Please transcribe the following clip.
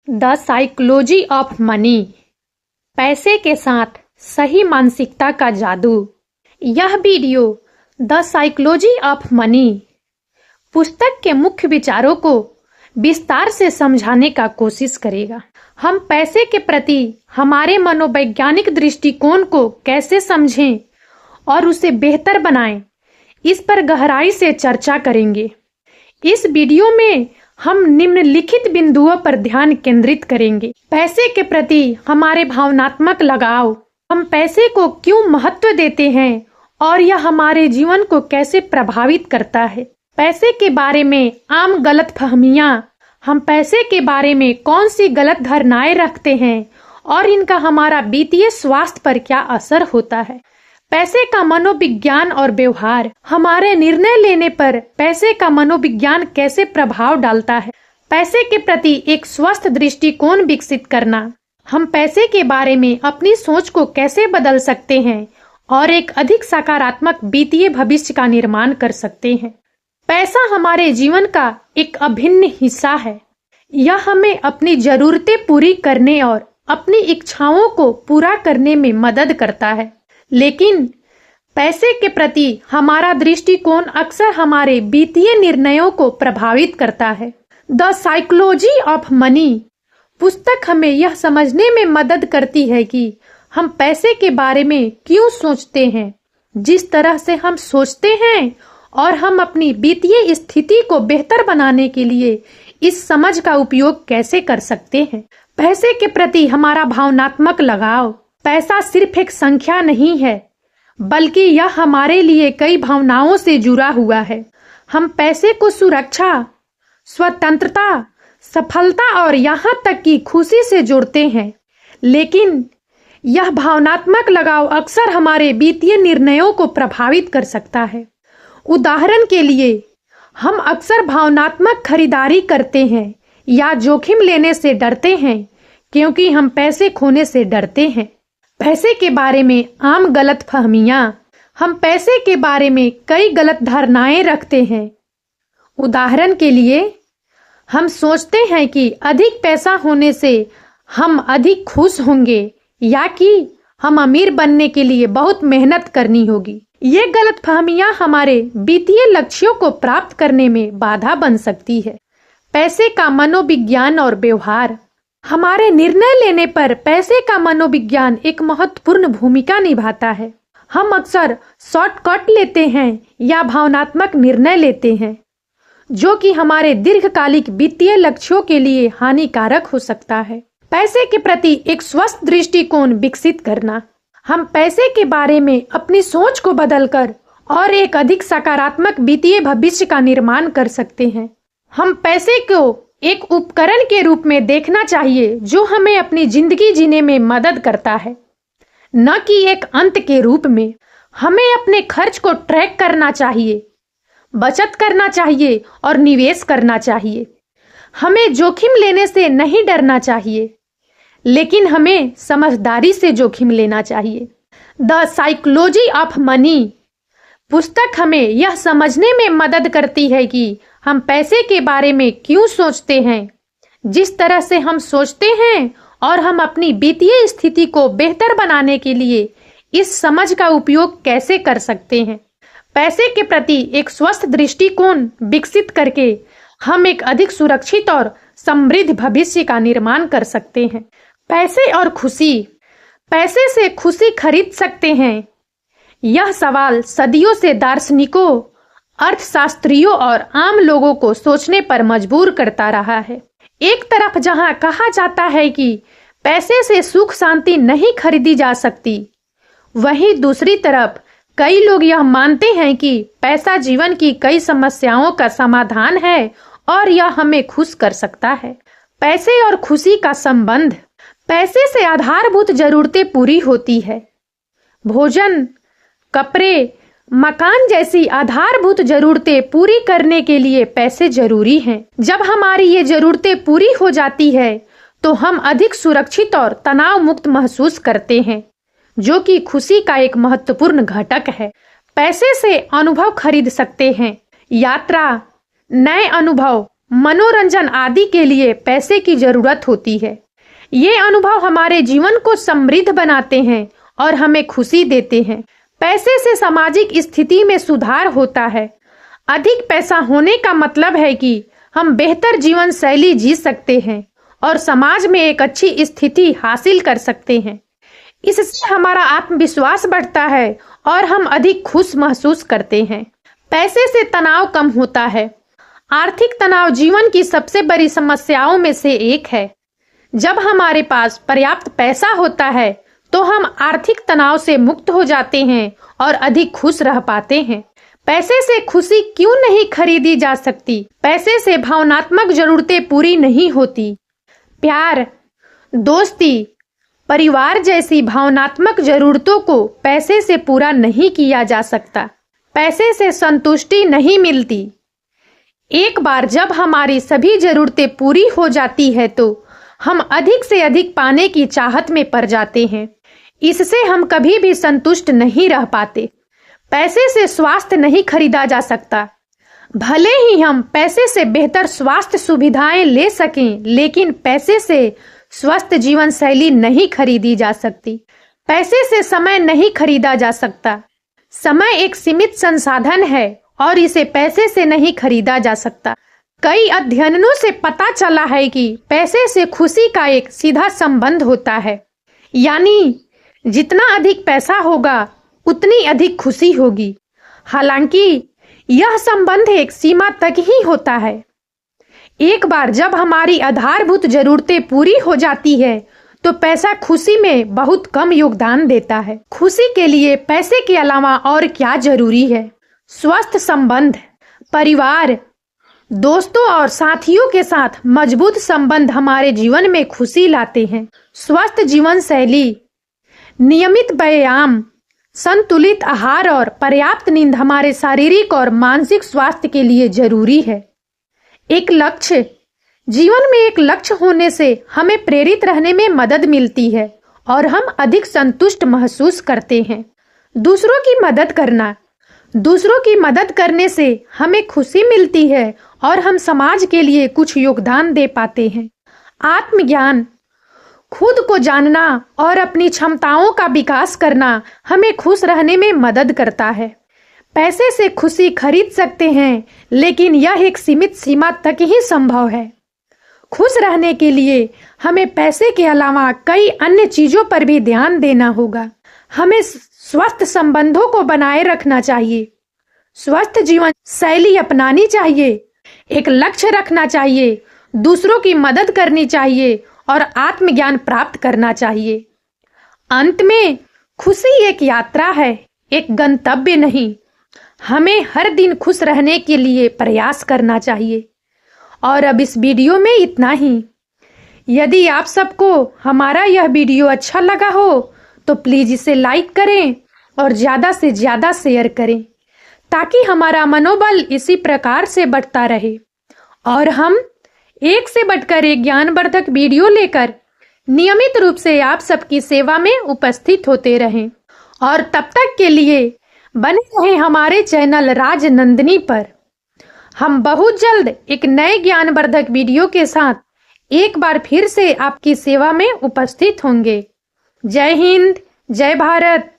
The psychology of money, पैसे के साथ सही मानसिकता का जादू। यह video the psychology of money पुस्तक के मुख्य विचारों को विस्तार से समझाने का कोशिश करेगा। हम पैसे के प्रति हमारे मनोवैज्ञानिक दृष्टिकोण को कैसे समझें और उसे बेहतर बनाएं, इस पर गहराई से चर्चा करेंगे। इस वीडियो में हम निम्नलिखित बिंदुओं पर ध्यान केंद्रित करेंगे। पैसे के प्रति हमारे भावनात्मक लगाव, हम पैसे को क्यों महत्व देते हैं और यह हमारे जीवन को कैसे प्रभावित करता है। पैसे के बारे में आम गलतफहमियां, हम पैसे के बारे में कौन सी गलत धारणाएं रखते हैं और इनका हमारा वित्तीय स्वास्थ्य पर क्या असर होता है। पैसे का मनोविज्ञान और व्यवहार, हमारे निर्णय लेने पर पैसे का मनोविज्ञान कैसे प्रभाव डालता है। पैसे के प्रति एक स्वस्थ दृष्टिकोण विकसित करना, हम पैसे के बारे में अपनी सोच को कैसे बदल सकते हैं और एक अधिक सकारात्मक वित्तीय भविष्य का निर्माण कर सकते हैं। पैसा हमारे जीवन का एक अभिन्न हिस्सा है। यह हमें अपनी जरूरतें पूरी करने और अपनी इच्छाओं को पूरा करने में मदद करता है, लेकिन पैसे के प्रति हमारा दृष्टिकोण अक्सर हमारे वित्तीय निर्णयों को प्रभावित करता है। द साइकोलॉजी ऑफ मनी पुस्तक हमें यह समझने में मदद करती है कि हम पैसे के बारे में क्यों सोचते हैं, जिस तरह से हम सोचते हैं, और हम अपनी वित्तीय स्थिति को बेहतर बनाने के लिए इस समझ का उपयोग कैसे कर सकते हैं। पैसे के प्रति हमारा भावनात्मक लगाव, पैसा सिर्फ एक संख्या नहीं है, बल्कि यह हमारे लिए कई भावनाओं से जुड़ा हुआ है। हम पैसे को सुरक्षा, स्वतंत्रता, सफलता और यहाँ तक कि खुशी से जोड़ते हैं, लेकिन यह भावनात्मक लगाव अक्सर हमारे वित्तीय निर्णयों को प्रभावित कर सकता है। उदाहरण के लिए, हम अक्सर भावनात्मक खरीदारी करते हैं या जोखिम लेने से डरते हैं क्योंकि हम पैसे खोने से डरते हैं। पैसे के बारे में आम गलतफहमियां, हम पैसे के बारे में कई गलत धारणाएं रखते हैं। उदाहरण के लिए, हम सोचते हैं कि अधिक पैसा होने से हम अधिक खुश होंगे या कि हम अमीर बनने के लिए बहुत मेहनत करनी होगी। ये गलतफहमियां हमारे वित्तीय लक्ष्यों को प्राप्त करने में बाधा बन सकती है। पैसे का मनोविज्ञान और व्यवहार, हमारे निर्णय लेने पर पैसे का मनोविज्ञान एक महत्वपूर्ण भूमिका निभाता है। हम अक्सर शॉर्टकट लेते हैं या भावनात्मक निर्णय लेते हैं, जो कि हमारे दीर्घकालिक वित्तीय लक्ष्यों के लिए हानिकारक हो सकता है। पैसे के प्रति एक स्वस्थ दृष्टिकोण विकसित करना, हम पैसे के बारे में अपनी सोच को बदलकर और एक अधिक सकारात्मक वित्तीय भविष्य का निर्माण कर सकते हैं। हम पैसे को एक उपकरण के रूप में देखना चाहिए जो हमें अपनी जिंदगी जीने में मदद करता है, न कि एक अंत के रूप में। हमें अपने खर्च को ट्रैक करना चाहिए, बचत करना चाहिए और निवेश करना चाहिए। हमें जोखिम लेने से नहीं डरना चाहिए, लेकिन हमें समझदारी से जोखिम लेना चाहिए। द साइकोलॉजी ऑफ मनी पुस्तक हमें यह समझने में मदद करती है कि हम पैसे के बारे में क्यों सोचते हैं, जिस तरह से हम सोचते हैं, और हम अपनी वित्तीय स्थिति को बेहतर बनाने के लिए इस समझ का उपयोग कैसे कर सकते हैं। पैसे के प्रति एक स्वस्थ दृष्टिकोण विकसित करके हम एक अधिक सुरक्षित और समृद्ध भविष्य का निर्माण कर सकते हैं। पैसे और खुशी, पैसे से खुशी खरीद सकते हैं? यह सवाल सदियों से दार्शनिकों, अर्थशास्त्रियों और आम लोगों को सोचने पर मजबूर करता रहा है। एक तरफ जहां कहा जाता है कि पैसे से सुख शांति नहीं खरीदी जा सकती, वहीं दूसरी तरफ कई लोग यह मानते हैं कि पैसा जीवन की कई समस्याओं का समाधान है और यह हमें खुश कर सकता है। पैसे और खुशी का संबंध, पैसे से आधारभूत जरूरतें पूरी होती है। भोजन, कपड़े, मकान जैसी आधारभूत जरूरतें पूरी करने के लिए पैसे जरूरी हैं। जब हमारी ये जरूरतें पूरी हो जाती है तो हम अधिक सुरक्षित और तनाव मुक्त महसूस करते हैं, जो कि खुशी का एक महत्वपूर्ण घटक है। पैसे से अनुभव खरीद सकते हैं, यात्रा, नए अनुभव, मनोरंजन आदि के लिए पैसे की जरूरत होती है। ये अनुभव हमारे जीवन को समृद्ध बनाते हैं और हमें खुशी देते हैं। पैसे से सामाजिक स्थिति में सुधार होता है। अधिक पैसा होने का मतलब है कि हम बेहतर जीवन शैली जी सकते हैं और समाज में एक अच्छी स्थिति हासिल कर सकते हैं। इससे हमारा आत्मविश्वास बढ़ता है और हम अधिक खुश महसूस करते हैं। पैसे से तनाव कम होता है। आर्थिक तनाव जीवन की सबसे बड़ी समस्याओं में से एक है। जब हमारे पास पर्याप्त पैसा होता है तो हम आर्थिक तनाव से मुक्त हो जाते हैं और अधिक खुश रह पाते हैं। पैसे से खुशी क्यों नहीं खरीदी जा सकती? पैसे से भावनात्मक जरूरतें पूरी नहीं होती। प्यार, दोस्ती, परिवार जैसी भावनात्मक जरूरतों को पैसे से पूरा नहीं किया जा सकता। पैसे से संतुष्टि नहीं मिलती। एक बार जब हमारी सभी जरूरतें पूरी हो जाती है तो हम अधिक से अधिक पाने की चाहत में पड़ जाते हैं। इससे हम कभी भी संतुष्ट नहीं रह पाते। पैसे से स्वास्थ्य नहीं खरीदा जा सकता। भले ही हम पैसे से बेहतर स्वास्थ्य सुविधाएं ले सकें, लेकिन पैसे से स्वस्थ जीवन शैली नहीं खरीदी जा सकती। पैसे से समय नहीं खरीदा जा सकता। समय एक सीमित संसाधन है और इसे पैसे से नहीं खरीदा जा सकता। कई अध्ययनों से पता चला है कि पैसे से खुशी का एक सीधा संबंध होता है। यानी जितना अधिक पैसा होगा उतनी अधिक खुशी होगी। हालांकि यह संबंध एक सीमा तक ही होता है। एक बार जब हमारी आधारभूत जरूरतें पूरी हो जाती है तो पैसा खुशी में बहुत कम योगदान देता है। खुशी के लिए पैसे के अलावा और क्या जरूरी है? स्वस्थ संबंध, परिवार, दोस्तों और साथियों के साथ मजबूत संबंध हमारे जीवन में खुशी लाते हैं। स्वस्थ जीवन शैली, नियमित व्यायाम, संतुलित आहार और पर्याप्त नींद हमारे शारीरिक और मानसिक स्वास्थ्य के लिए जरूरी है। एक लक्ष्य, जीवन में एक लक्ष्य होने से हमें प्रेरित रहने में मदद मिलती है और हम अधिक संतुष्ट महसूस करते हैं। दूसरों की मदद करना, दूसरों की मदद करने से हमें खुशी मिलती है और हम समाज के लिए कुछ योगदान दे पाते हैं। आत्मज्ञान, खुद को जानना और अपनी क्षमताओं का विकास करना हमें खुश रहने में मदद करता है। पैसे से खुशी खरीद सकते हैं, लेकिन यह एक सीमित सीमा तक ही संभव है। खुश रहने के लिए हमें पैसे के अलावा कई अन्य चीजों पर भी ध्यान देना होगा। हमें स्वस्थ संबंधों को बनाए रखना चाहिए, स्वस्थ जीवन शैली अपनानी चाहिए, एक लक्ष्य रखना चाहिए, दूसरों की मदद करनी चाहिए और आत्मज्ञान प्राप्त करना चाहिए। अंत में खुशी एक यात्रा है, एक गंतव्य नहीं। हमें हर दिन खुश रहने के लिए प्रयास करना चाहिए। और अब इस वीडियो में इतना ही। यदि आप सबको हमारा यह वीडियो अच्छा लगा हो तो प्लीज इसे लाइक करें और ज्यादा से ज्यादा शेयर करें, ताकि हमारा मनोबल इसी प्रकार से बढ़ता रहे और हम एक से बढ़कर एक ज्ञानवर्धक वीडियो लेकर नियमित रूप से आप सबकी सेवा में उपस्थित होते रहें। और तब तक के लिए बने रहें हमारे चैनल राजनंदिनी पर। हम बहुत जल्द एक नए ज्ञानवर्धक वीडियो के साथ एक बार फिर से आपकी सेवा में उपस्थित होंगे। जय हिंद, जय भारत।